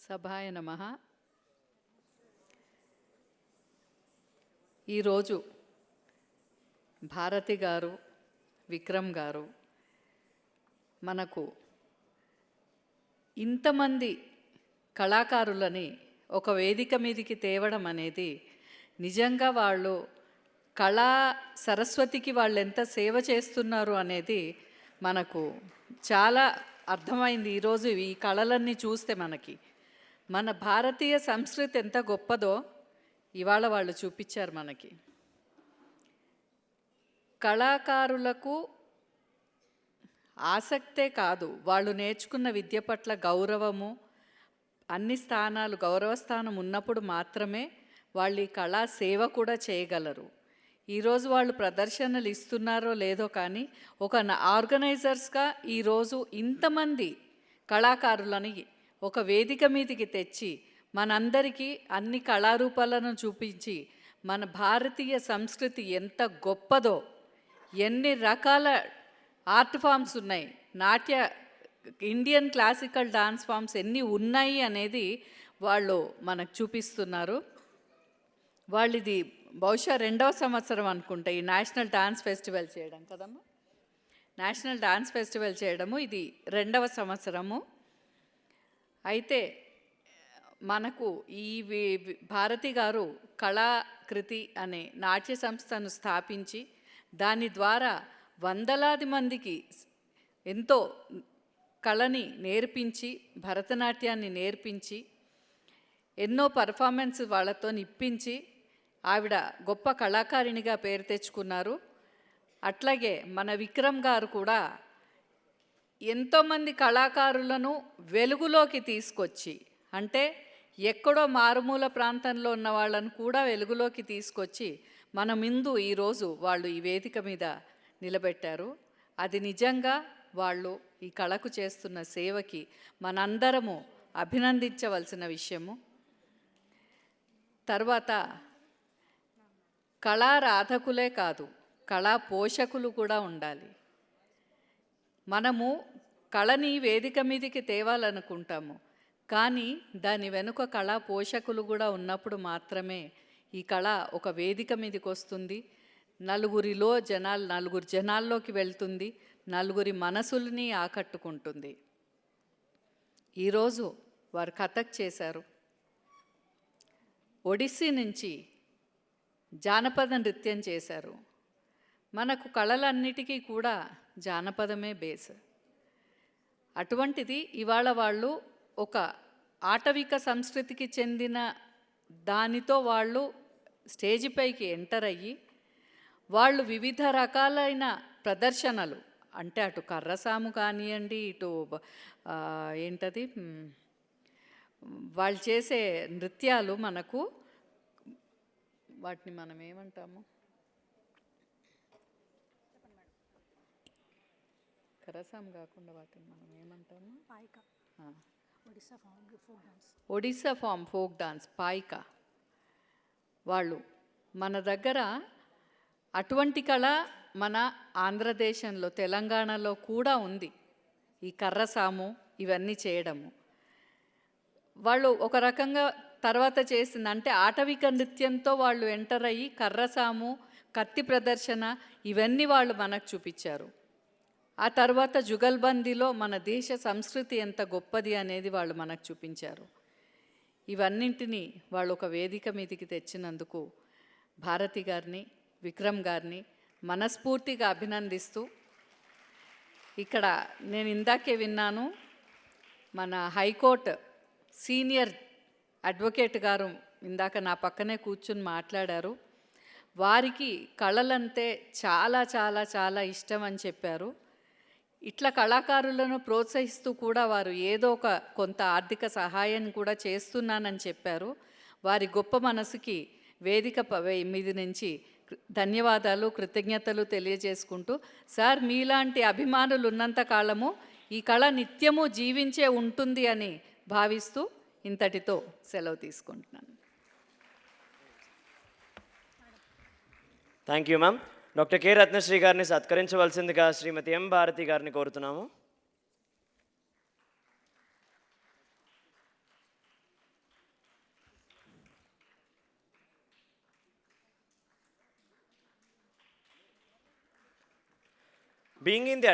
సభాయ నమః. ఈరోజు భారతి గారు, విక్రమ్ గారు మనకు ఇంతమంది కళాకారులని ఒక వేదిక మీదకి తేవడం అనేది నిజంగా వాళ్ళు కళా సరస్వతికి వాళ్ళు ఎంత సేవ చేస్తున్నారు అనేది మనకు చాలా అర్థమైంది. ఈరోజు ఈ కళలన్నీ చూస్తే మన భారతీయ సంస్కృతి ఎంత గొప్పదో ఇవాళ వాళ్ళు చూపించారు మనకి. కళాకారులకు ఆసక్తే కాదు, వాళ్ళు నేర్చుకున్న విద్య పట్ల గౌరవము, అన్ని స్థానాలు గౌరవస్థానం ఉన్నప్పుడు మాత్రమే వాళ్ళు ఈ కళా సేవ కూడా చేయగలరు. ఈరోజు వాళ్ళు ప్రదర్శనలు ఇస్తున్నారో లేదో కానీ ఒక ఆర్గనైజర్స్గా ఈరోజు ఇంతమంది కళాకారులని ఒక వేదిక మీదకి తెచ్చి మనందరికీ అన్ని కళారూపాలను చూపించి మన భారతీయ సంస్కృతి ఎంత గొప్పదో, ఎన్ని రకాల ఆర్ట్ ఫామ్స్ ఉన్నాయి, ఇండియన్ క్లాసికల్ డాన్స్ ఫామ్స్ ఎన్ని ఉన్నాయి అనేది వాళ్ళు మనకు చూపిస్తున్నారు. వాళ్ళు ఇది బహుశా 2వ సంవత్సరం అనుకుంటా ఈ నేషనల్ డాన్స్ ఫెస్టివల్ చేయడం కదమ్మా. నేషనల్ డాన్స్ ఫెస్టివల్ చేయడము ఇది 2వ సంవత్సరము. అయితే మనకు ఈ భారతి గారు కళాకృతి అనే నాట్య సంస్థను స్థాపించి దాని ద్వారా వందలాది మందికి ఎంతో కళని నేర్పించి, భరతనాట్యాన్ని నేర్పించి, ఎన్నో పర్ఫార్మెన్స్ వాళ్ళతో ఇప్పించి ఆవిడ గొప్ప కళాకారిణిగా పేరు తెచ్చుకున్నారు. అట్లాగే మన విక్రమ్ గారు కూడా ఎంతోమంది కళాకారులను వెలుగులోకి తీసుకొచ్చి, అంటే ఎక్కడో మారుమూల ప్రాంతంలో ఉన్న వాళ్ళను కూడా వెలుగులోకి తీసుకొచ్చి మన ముందు ఈరోజు వాళ్ళు ఈ వేదిక మీద నిలబెట్టారు. అది నిజంగా వాళ్ళు ఈ కళకు చేస్తున్న సేవకి మనందరము అభినందించవలసిన విషయము. తర్వాత కళారాధకులే కాదు, కళా పోషకులు కూడా ఉండాలి. మనము కళని వేదిక మీదకి తేవాలనుకుంటాము, కానీ దాని వెనుక కళా పోషకులు కూడా ఉన్నప్పుడు మాత్రమే ఈ కళ ఒక వేదిక మీదకి వస్తుంది, నలుగురు జనాల్లోకి వెళ్తుంది, నలుగురి మనసుల్ని ఆకట్టుకుంటుంది. ఈరోజు వారు కథక్ చేశారు. ఒడిస్సీ నుంచి జానపద నృత్యం చేశారు. మనకు కళలన్నిటికీ కూడా జానపదమే బేస్. అటువంటిది ఇవాళ వాళ్ళు ఒక ఆటవిక సంస్కృతికి చెందిన దానితో వాళ్ళు స్టేజ్ పైకి ఎంటర్ అయ్యి వాళ్ళు వివిధ రకాలైన ప్రదర్శనలు, అంటే అటు కర్రసాము కానివ్వండి, ఇటు ఏంటది వాళ్ళు చేసే నృత్యాలు మనకు, వాటిని మనం ఏమంటాము, కరసాం కాకుండా వాటిని మనం ఏమంటాము, ఒడిస్సా ఫామ్ ఫోక్ డాన్స్ పాయిక. వాళ్ళు మన దగ్గర అటువంటి కళ మన ఆంధ్రదేశంలో తెలంగాణలో కూడా ఉంది. ఈ కర్రసాము ఇవన్నీ చేయడము వాళ్ళు ఒక రకంగా తర్వాత చేసింది, అంటే ఆటవిక నృత్యంతో వాళ్ళు ఎంటర్ అయ్యి కర్రసాము, కత్తి ప్రదర్శన ఇవన్నీ వాళ్ళు మనకు చూపించారు. ఆ తర్వాత జుగల్బందీలో మన దేశ సంస్కృతి ఎంత గొప్పది అనేది వాళ్ళు మనకు చూపించారు. ఇవన్నింటినీ వాళ్ళు ఒక వేదిక మీదకి తెచ్చినందుకు భారతి గారిని, విక్రమ్ గారిని మనస్ఫూర్తిగా అభినందిస్తూ, ఇక్కడ నేను ఇందాకే విన్నాను, మన హైకోర్టు సీనియర్ అడ్వకేట్ గారు ఇందాక నా పక్కనే కూర్చుని మాట్లాడారు. వారికి కళలంటే చాలా చాలా చాలా ఇష్టం అని చెప్పారు. ఇట్లా కళాకారులను ప్రోత్సహిస్తూ కూడా వారు ఏదో ఒక కొంత ఆర్థిక సహాయం కూడా చేస్తున్నానని చెప్పారు. వారి గొప్ప మనసుకి వేదిక మీద నుంచి ధన్యవాదాలు, కృతజ్ఞతలు తెలియజేసుకుంటూ, సార్ మీలాంటి అభిమానులు ఉన్నంత కాలము ఈ కళ నిత్యము జీవించే ఉంటుంది అని భావిస్తూ ఇంతటితో సెలవు తీసుకుంటున్నాను. Thank you ma'am. Doctor K Ratnasree గారిని సత్కరించవలసిందిగా శ్రీమతి ఎం భారతి గారిని కోరుతున్నాము. Being in the